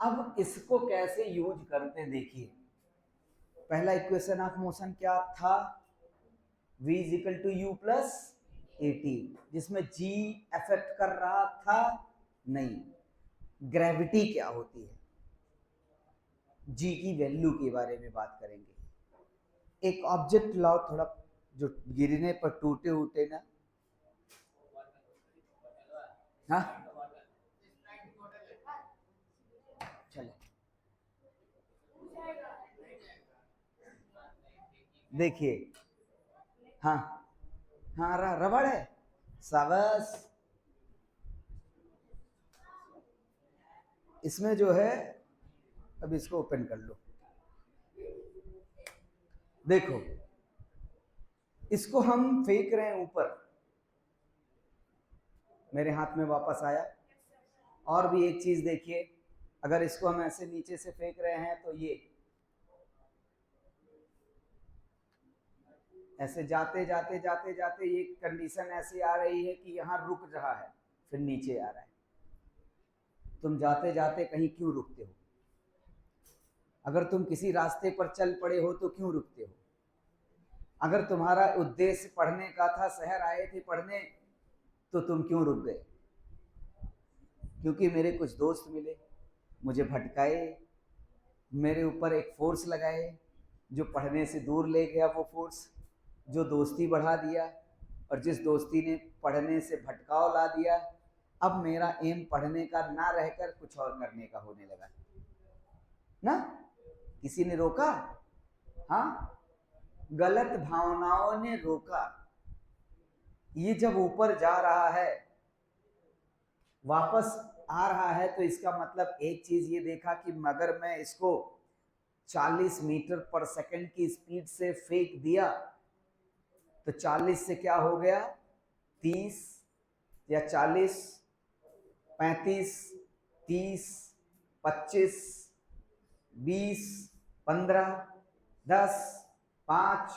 अब इसको कैसे यूज करते हैं देखिए। पहला इक्वेशन ऑफ मोशन क्या था, v is equal to u plus a t, जिसमें g अफेक्ट कर रहा था नहीं। ग्रेविटी क्या होती है, g की वैल्यू के बारे में बात करेंगे। एक ऑब्जेक्ट लाओ थोड़ा, जो गिरने पर टूटे उटे ना। हाँ चलो देखिए, हाँ हाँ रबड़ है, शाबाश। इसमें जो है, अब इसको ओपन कर लो, देखो इसको हम फेंक रहे हैं ऊपर, मेरे हाथ में वापस आया। और भी एक चीज देखिए, अगर इसको हम ऐसे नीचे से फेंक रहे हैं तो ये ऐसे जाते जाते जाते जाते ये कंडीशन ऐसी आ रही है कि यहाँ रुक रहा है, फिर नीचे आ रहा है। तुम जाते जाते कहीं क्यों रुकते हो? अगर तुम किसी रास्ते पर चल पड़े हो तो क्यों रुकते हो? अगर तुम्हारा उद्देश्य पढ़ने का था, शहर आए थे पढ़ने, तो तुम क्यों रुक गए? क्योंकि मेरे कुछ दोस्त मिले, मुझे भटकाए, मेरे ऊपर एक फोर्स लगाए जो पढ़ने से दूर ले गया। वो फोर्स जो दोस्ती बढ़ा दिया, और जिस दोस्ती ने पढ़ने से भटकाव ला दिया। अब मेरा एम पढ़ने का ना रहकर कुछ और करने का होने लगा ना। किसी ने रोका? हाँ, गलत भावनाओं ने रोका। ये जब ऊपर जा रहा है, वापस आ रहा है, तो इसका मतलब एक चीज ये देखा कि मगर मैं इसको 40 मीटर पर सेकंड की स्पीड से फेंक दिया तो 40 से क्या हो गया, 30 या 40, 35, 30, 25, 20, 15, 10, 5,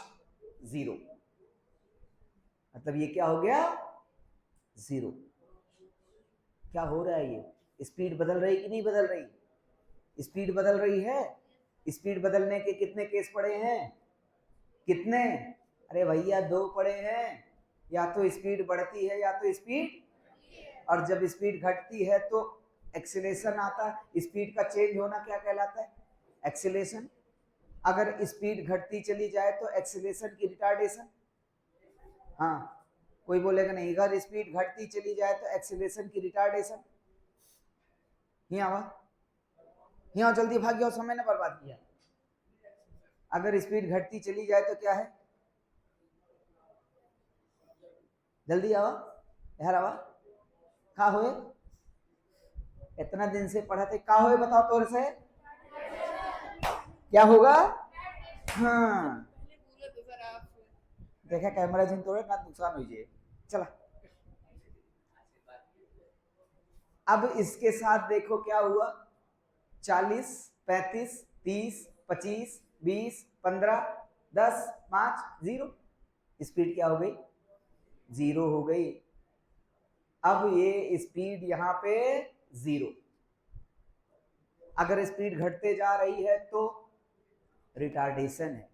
0। मतलब ये क्या हो गया, 0। क्या हो रहा है, ये स्पीड बदल रही कि नहीं बदल रही? स्पीड बदल रही है। स्पीड बदलने के कितने केस पड़े हैं? कितने? अरे भैया 2 पड़े हैं। या तो स्पीड बढ़ती है या तो स्पीड, और जब स्पीड घटती है तो एक्सीलरेशन आता है। स्पीड का चेंज होना क्या कहलाता है? एक्सीलरेशन। अगर स्पीड घटती चली जाए तो एक्सीलरेशन की रिटार्डेशन। हाँ, कोई बोलेगा नहीं, अगर स्पीड घटती चली जाए तो एक्सीलरेशन की रिटार्डेशन। यहाँ जल्दी भाग जाओ, समय ने बर्बाद किया। अगर स्पीड घटती चली जाए तो क्या है? जल्दी आवा यार, आवा। का होए? इतना दिन से पढ़ा थे, का होए बताओ तोर से क्या होगा? हाँ देखा, कैमरा जिन तोड़े ना नुकसान हो जाए। चला, अब इसके साथ देखो क्या हुआ, 40, 35, 30, 25, 20, 15, 10, 5, 0। स्पीड क्या हो गई? 0 हो गई। अब ये स्पीड यहाँ पे 0। अगर स्पीड घटते जा रही है तो रिटार्डेशन है।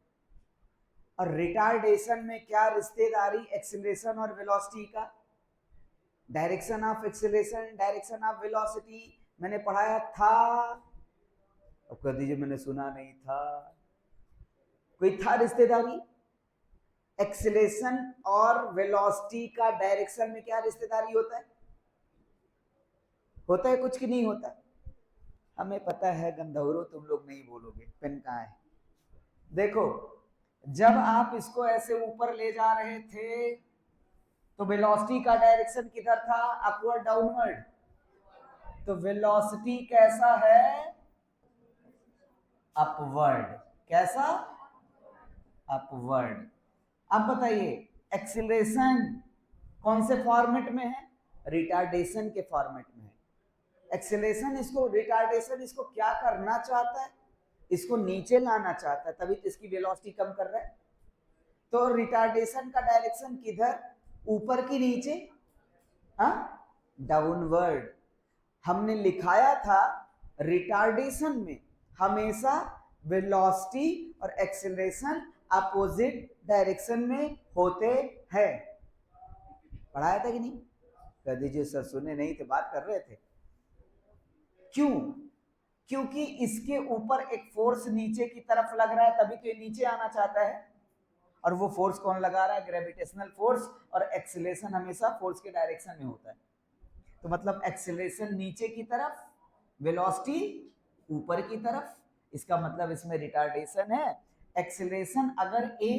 और रिटार्डेशन में क्या रिश्तेदारी एक्सीलरेशन और वेलोसिटी का? Direction of acceleration, direction of velocity मैंने पढ़ाया था। अब कह दीजिए मैंने सुना नहीं था। कोई था रिश्तेदारी? एक्सीलरेशन और वेलोसिटी का डायरेक्शन में क्या रिश्तेदारी होता है? होता है कुछ कि नहीं होता? हमें पता है गंधौरो, तुम लोग नहीं बोलोगे। पेन कहाँ है? देखो, जब आप इसको ऐसे ऊपर ले जा रहे थे तो वेलोसिटी का डायरेक्शन किधर था? Upward, downward. तो वेलोसिटी कैसा है? अपवर्ड। कैसा? अपवर्ड। अब बताइए, एक्सीलरेशन कौन से फॉर्मेट में है? रिटार्डेशन के फॉर्मेट में है। एक्सीलरेशन इसको, रिटार्डेशन इसको क्या करना चाहता है? इसको नीचे लाना चाहता है, तभी तो इसकी वेलोसिटी कम कर रहा है। तो रिटार्डेशन का डायरेक्शन किधर? ऊपर की नीचे? हाँ, डाउनवर्ड। हमने लिखाया था रिटार्डेशन में हमेशा वेलोसिटी और एक्सेलरेशन अपोजिट डायरेक्शन में होते हैं। पढ़ाया था कि नहीं? कह दीजिए सर सुने नहीं थे, बात कर रहे थे। क्यों? क्योंकि इसके ऊपर एक फोर्स नीचे की तरफ लग रहा है, तभी तो ये नीचे आना चाहता है। और वो फोर्स कौन लगा रहा है? Gravitational force. और एक्सीलरेशन हमेशा फोर्स के डायरेक्शन में होता है। तो मतलब एक्सीलरेशन नीचे की तरफ, वेलोसिटी ऊपर की तरफ। इसका मतलब इसमें रिटार्डेशन है। एक्सीलरेशन अगर a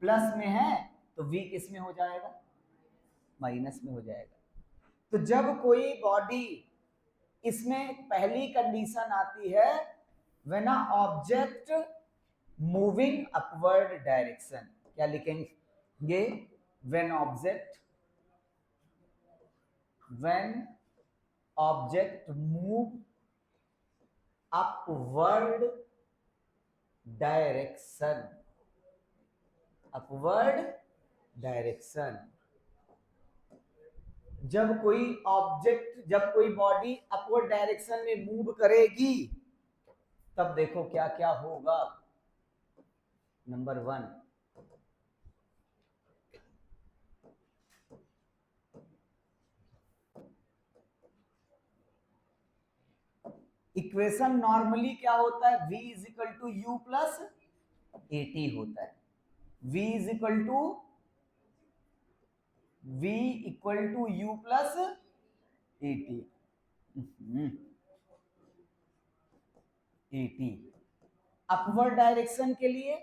प्लस में है तो v किस में हो जाएगा? माइनस में हो जाएगा। तो जब कोई बॉडी, इसमें पहली कंडीशन आती है when a object moving upward direction. क्या लिखेंगे? When object move upward direction, upward direction. जब कोई ऑब्जेक्ट, जब कोई बॉडी अपवर्ड डायरेक्शन में मूव करेगी तब देखो क्या क्या होगा। नंबर 1, इक्वेशन नॉर्मली क्या होता है? v is equal to u plus a t होता है। v is equal to u plus a t. Upward direction के लिए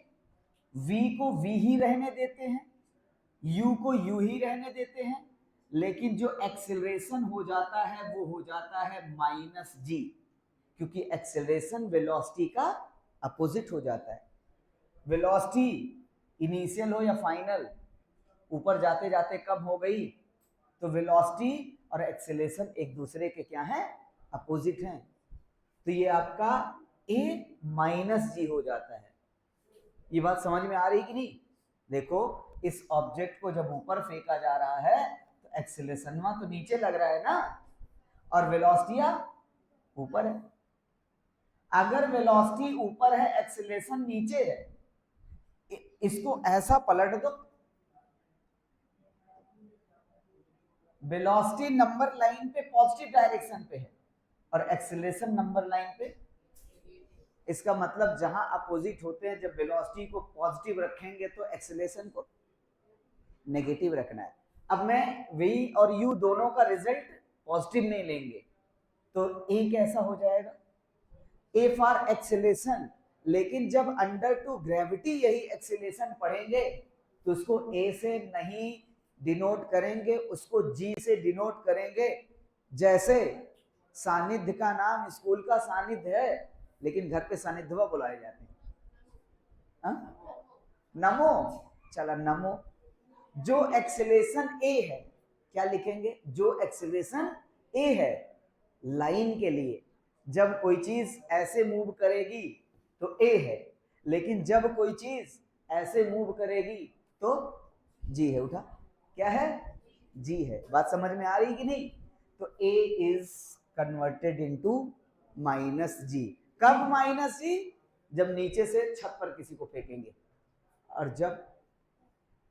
v को v ही रहने देते हैं, u को u ही रहने देते हैं, लेकिन जो एक्सेलरेशन हो जाता है वो हो जाता है माइनस जी, क्योंकि एक्सेलरेशन वेलोसिटी का अपोजिट हो जाता है। वेलोसिटी इनिशियल हो या फाइनल, ऊपर जाते जाते कम हो गई, तो वेलोसिटी और एक्सेलरेशन एक दूसरे के क्या हैं? अपोजिट हैं। तो ये आपका a माइनस जी हो जाता है। ये बात समझ में आ रही कि नहीं? देखो, इस ऑब्जेक्ट को जब ऊपर फेंका जा रहा है तो एक्सेलरेशन तो नीचे लग रहा है ना, और वेलोसिटी ऊपर है। अगर वेलोसिटी ऊपर है, एक्सेलरेशन नीचे है, इसको ऐसा पलट दो, वेलोसिटी नंबर लाइन पे पॉजिटिव डायरेक्शन पे है और एक्सेलरेशन नंबर लाइन पे। इसका मतलब जहां अपोजिट होते हैं, जब वेलोसिटी को पॉजिटिव रखेंगे तो एक्सेलरेशन को नेगेटिव रखना है। अब मैं v और u दोनों का रिजल्ट पॉजिटिव नहीं लेंगे तो a कैसा हो जाएगा? a for acceleration. लेकिन जब अंडर टू ग्रेविटी यही एक्सेलरेशन पढ़ेंगे तो उसको a से नहीं डिनोट करेंगे, उसको g से डिनोट करेंगे। जैसे सानिध्य का नाम स्कूल का सानिध्य है, लेकिन घर पे सानिध्यवा बुलाए जाते हैं। नमो, चला नमो। जो एक्सेलरेशन a है, क्या लिखेंगे? जो एक्सेलरेशन a है लाइन के लिए, जब कोई चीज ऐसे मूव करेगी तो a है, लेकिन जब कोई चीज ऐसे मूव करेगी तो g है। उठा, क्या है? g है। बात समझ में आ रही कि नहीं? तो a is converted into minus G. कब माइनस जी? जब नीचे से छत पर किसी को फेंकेंगे, और जब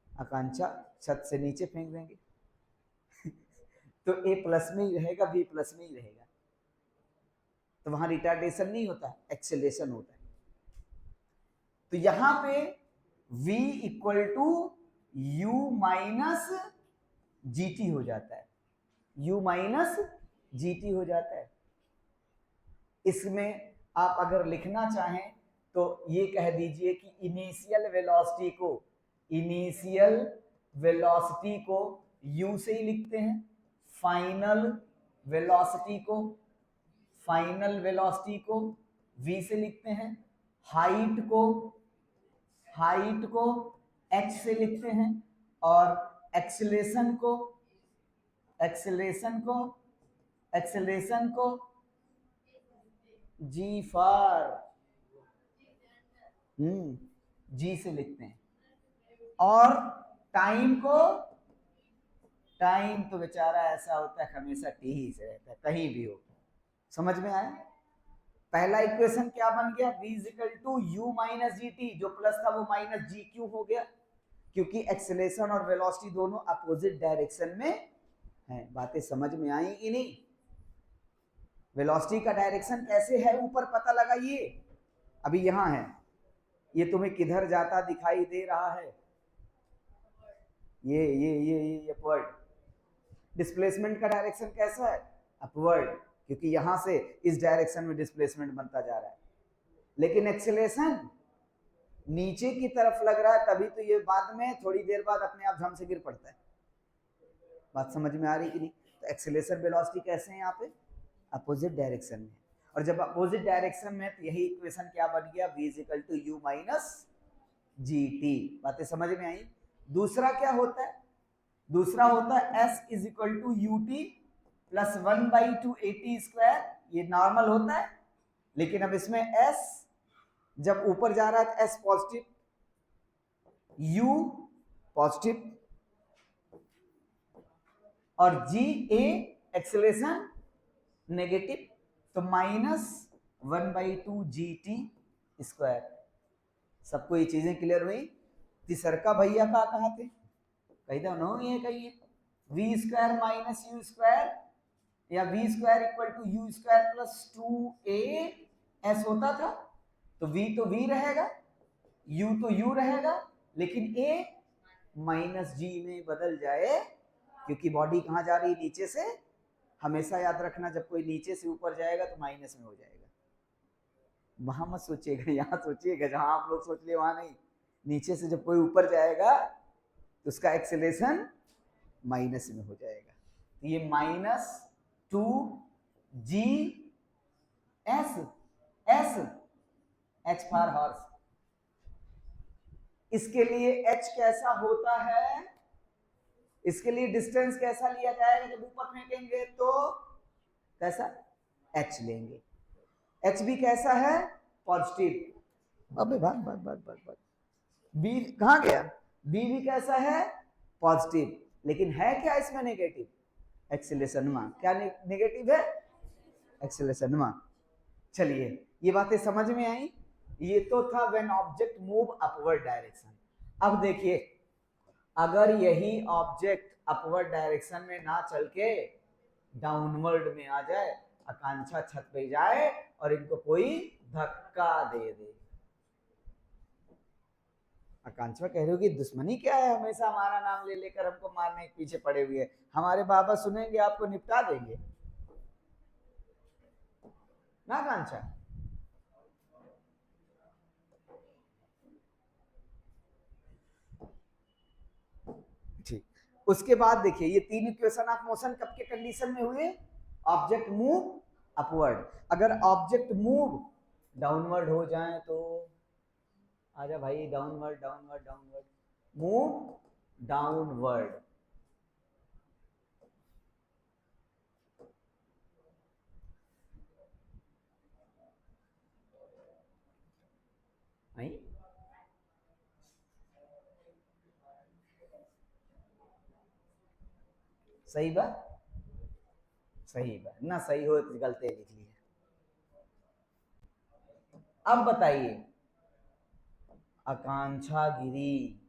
आकांक्षा छत से नीचे फेंक देंगे तो a प्लस में ही रहेगा, b प्लस में ही रहेगा। तो वहां रिटार्डेशन नहीं होता, एक्सेलरेशन होता है। तो यहां पे v equal to u minus g t हो जाता है, u माइनस जीटी हो जाता है। इसमें आप अगर लिखना चाहें तो ये कह दीजिए कि इनिशियल वेलोसिटी को u से ही लिखते हैं, फाइनल वेलोसिटी को v से लिखते हैं, हाइट को h से लिखते हैं, और एक्सेलरेशन को g फॉर g से लिखते हैं, और टाइम तो बेचारा ऐसा होता है हमेशा t ही से रहता है, कहीं भी हो। समझ में आया? पहला इक्वेशन क्या बन गया, v equal to u minus g t, जो प्लस था वो माइनस जी क्यू हो गया, क्योंकि एक्सेलरेशन और वेलोसिटी दोनों अपोजिट डायरेक्शन में है। बातें समझ में आई कि नहीं? वेलोसिटी का डायरेक्शन कैसे है ऊपर पता लगाइए। अभी यहां है, ये तुम्हें किधर जाता दिखाई दे रहा है, ये अपवर्ड। डिस्प्लेसमेंट का डायरेक्शन कैसा है, अपवर्ड, क्योंकि यहां से इस डायरेक्शन में डिस्प्लेसमेंट बनता जा रहा है। लेकिन एक्सेलरेशन नीचे की तरफ लग रहा है, तभी तो ये बाद में थोड़ी देर बाद अपने आप झम से गिर पड़ता है। बात समझ में आ रही कि नहीं? तो एक्सेलरेशन वेलोसिटी कैसे हैं यहाँ पे, अपोजिट डायरेक्शन में। और जब अपोजिट डायरेक्शन में तो यही इक्वेशन क्या बन गया, v equal to u minus g t. बातें समझ में आई? दूसरा क्या होता है, दूसरा होता है s is equal to u t plus 1/2 AT square. ये नॉर्मल होता है, लेकिन अब इसमें s जब ऊपर जा रहा है तो s पॉजिटिव, u पॉजिटिव, और g a एक्सेलरेशन नेगेटिव, तो माइनस 1/2 GT स्क्वायर। सबको ये चीजें क्लियर हुई? तीसरका भैया का कहा थे, कही था नो, ये कहिए v square minus u square, या v square equal to u square plus 2as होता था। तो v रहेगा, u तो u रहेगा, लेकिन a माइनस g में बदल जाए, क्योंकि बॉडी कहां जा रही है, नीचे से। हमेशा याद रखना, जब कोई नीचे से ऊपर जाएगा तो माइनस में हो जाएगा। वहां मत सोचिएगा, यहाँ सोचिएगा, जहां आप लोग सोच लिए वहां नहीं। नीचे से जब कोई ऊपर जाएगा तो उसका एक्सेलरेशन माइनस में हो जाएगा। तो ये -2 GS, H फॉर हॉर्स। इसके लिए H कैसा होता है, इसके लिए डिस्टेंस कैसा लिया जाएगा, जब ऊपर फेंकेंगे तो कैसा, H लेंगे। H भी कैसा है, पॉजिटिव। अबे भाग भाग भाग भाग भाग, B कहां गया, B भी कैसा है, पॉजिटिव, लेकिन है क्या इसमें नेगेटिव, एक्सेलरेशन। क्या नेगेटिव है, एक्सेलरेशन। चलिए, ये बातें समझ में आई? ये तो था when object move upward direction. अब देखिए, अगर यही ऑब्जेक्ट अपवर्ड डायरेक्शन में ना चल के डाउनवर्ड में आ जाए, आकांक्षा छत पे जाए और इनको कोई धक्का दे दे। आकांक्षा कह रही होगी दुश्मनी क्या है, हमेशा हमारा नाम ले लेकर हमको मारने के पीछे पड़े हुए हैं, हमारे बाबा सुनेंगे आपको निपटा देंगे ना आकांक्षा। ठीक, उसके बाद देखिए, ये तीन इक्वेशन ऑफ मोशन कब के कंडीशन में हुए, ऑब्जेक्ट मूव अपवर्ड। अगर ऑब्जेक्ट मूव डाउनवर्ड हो जाए तो, आजा भाई, downward downward downward, move downward. नहीं, सही बात, सही बात ना, सही हो तो गलती लिख ली है। अब बताइए, आकांक्षा गिरी,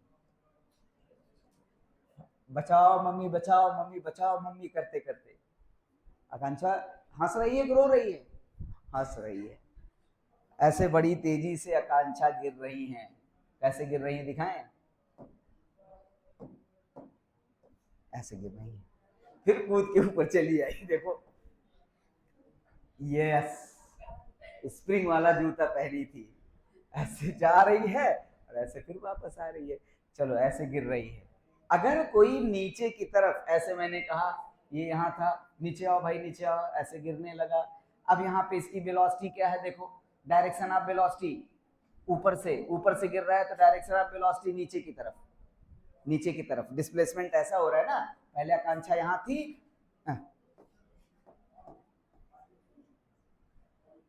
बचाओ मम्मी बचाओ मम्मी बचाओ मम्मी करते करते आकांक्षा हंस रही है, रो रही है, हंस रही है। ऐसे बड़ी तेजी से आकांक्षा गिर रही हैं। कैसे गिर रही हैं दिखाएं, ऐसे गिर रही हैं, फिर कूद के ऊपर चली आई। देखो, यस, स्प्रिंग वाला जूता पहनी थी, ऐसे जा रही है और ऐसे फिर वापस आ रही है। चलो, ऐसे गिर रही है। अगर कोई नीचे की तरफ, ऐसे मैंने कहा ये यहाँ था, नीचे आओ भाई नीचे आओ, ऐसे गिरने लगा। अब यहाँ पे इसकी वेलोसिटी क्या है, देखो, डायरेक्शन ऑफ वेलोसिटी ऊपर से गिर रहा है, तो डायरेक्शन ऑफ वेलोसिटी नीचे की तरफ, नीचे की तरफ। डिस्प्लेसमेंट ऐसा हो रहा है ना, पहले आकांक्षा यहाँ थी,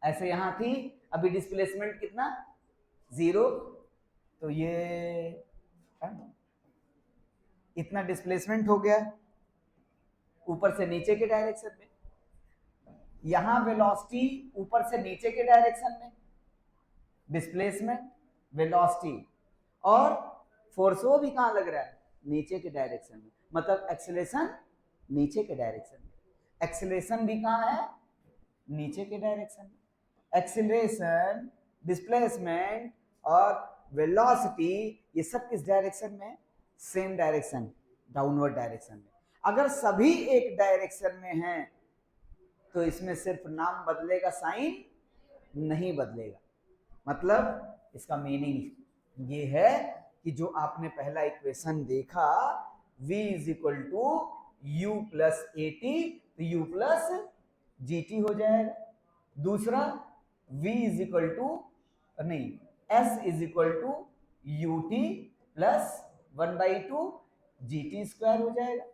ऐसे यहाँ थी, अभी डिस्प्लेसमेंट कितना, 0। तो ये इतना डिस्प्लेसमेंट हो गया ऊपर से नीचे के डायरेक्शन में। यहां वेलोसिटी ऊपर से नीचे के डायरेक्शन में, डिस्प्लेसमेंट, वेलोसिटी और फोर्स वो भी कहां लग रहा है, नीचे के डायरेक्शन में, मतलब एक्सेलरेशन नीचे के डायरेक्शन में, एक्सेलरेशन भी कहां है, नीचे के डायरेक्शन में। एक्सेलरेशन, डिस्प्लेसमेंट और वेलोसिटी ये सब किस डायरेक्शन में, सेम डायरेक्शन, डाउनवर्ड डायरेक्शन में। अगर सभी एक डायरेक्शन में हैं तो इसमें सिर्फ नाम बदलेगा, साइन नहीं बदलेगा। मतलब इसका मीनिंग ये है कि जो आपने पहला इक्वेशन देखा v is equal to u plus a t, तो यू प्लस जी टी हो जाएगा। दूसरा v इज इक्वल टू नहीं, s is equal to u t plus 1/2 g t square हो जाएगा,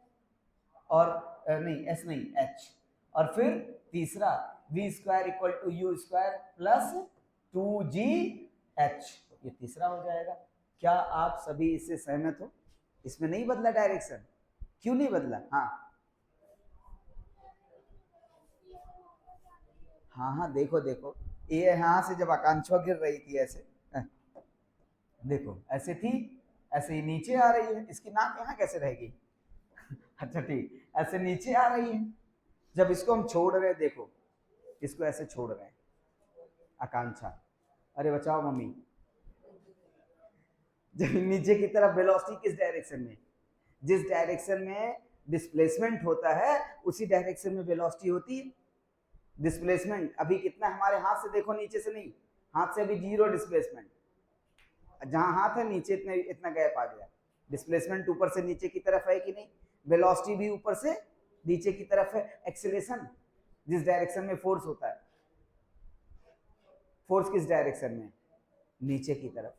और नहीं s नहीं h। और फिर तीसरा v square equal to u square plus 2g h, ये तीसरा हो जाएगा। क्या आप सभी इससे सहमत हो? इसमें नहीं बदला डायरेक्शन, क्यों नहीं बदला? हाँ, देखो देखो, ये यहाँ से जब आकांक्षा गिर रही थी ऐसे, देखो ऐसे थी, ऐसे ही नीचे आ रही है, इसकी नाक यहाँ कैसे रहेगी? अच्छा ठीक, ऐसे नीचे आ रही है। जब इसको हम छोड़ रहे हैं, देखो इसको ऐसे छोड़ रहे हैं, आकांक्षा अरे बचाओ मम्मी, जब नीचे की तरफ वेलोसिटी किस डायरेक्शन में, जिस डायरेक्शन में डिस्प्लेसमेंट होता है उसी डायरेक्शन में वेलोसिटी होती है। डिस्प्लेसमेंट अभी कितना हमारे हाथ से, देखो नीचे से नहीं, हाथ से अभी 0 डिस्प्लेसमेंट, जहां हाथ है नीचे इतना गैप आ गया। डिस्प्लेसमेंट ऊपर से नीचे की तरफ है कि नहीं, वेलोसिटी भी ऊपर से नीचे की तरफ है। एक्सेलरेशन जिस डायरेक्शन में फोर्स होता है, फोर्स किस डायरेक्शन में, नीचे की तरफ,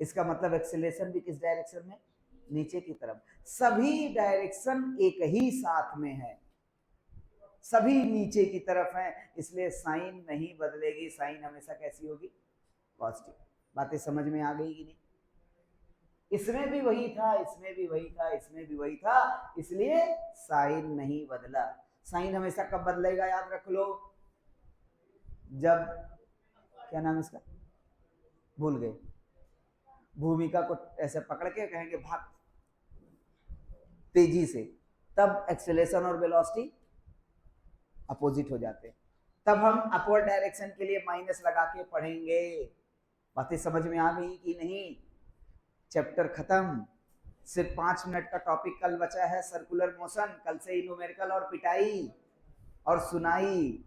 इसका मतलब एक्सेलरेशन भी किस डायरेक्शन में, नीचे की तरफ। सभी डायरेक्शन एक ही साथ में है, सभी नीचे की तरफ हैं, इसलिए साइन नहीं बदलेगी, साइन हमेशा कैसी होगी, पॉजिटिव। बातें समझ में आ गई कि नहीं? इसमें भी वही था, इसमें भी वही था, इसमें भी वही था, इसलिए साइन नहीं बदला। साइन हमेशा कब बदलेगा, याद रख लो, जब, क्या नाम इसका, भूल गए, भूमिका को ऐसे पकड़ के कहेंगे भाग तेजी से, तब एक्सेलरेशन और वेलोसिटी अपोजिट हो जाते हैं। तब हम अपवर्ड डायरेक्शन के लिए माइनस लगा के पढ़ेंगे। बातें समझ में आ गई कि नहीं? चैप्टर खत्म, सिर्फ 5 मिनट का टॉपिक कल बचा है, सर्कुलर मोशन। कल से ही न्यूमेरिकल और पिटाई और सुनाई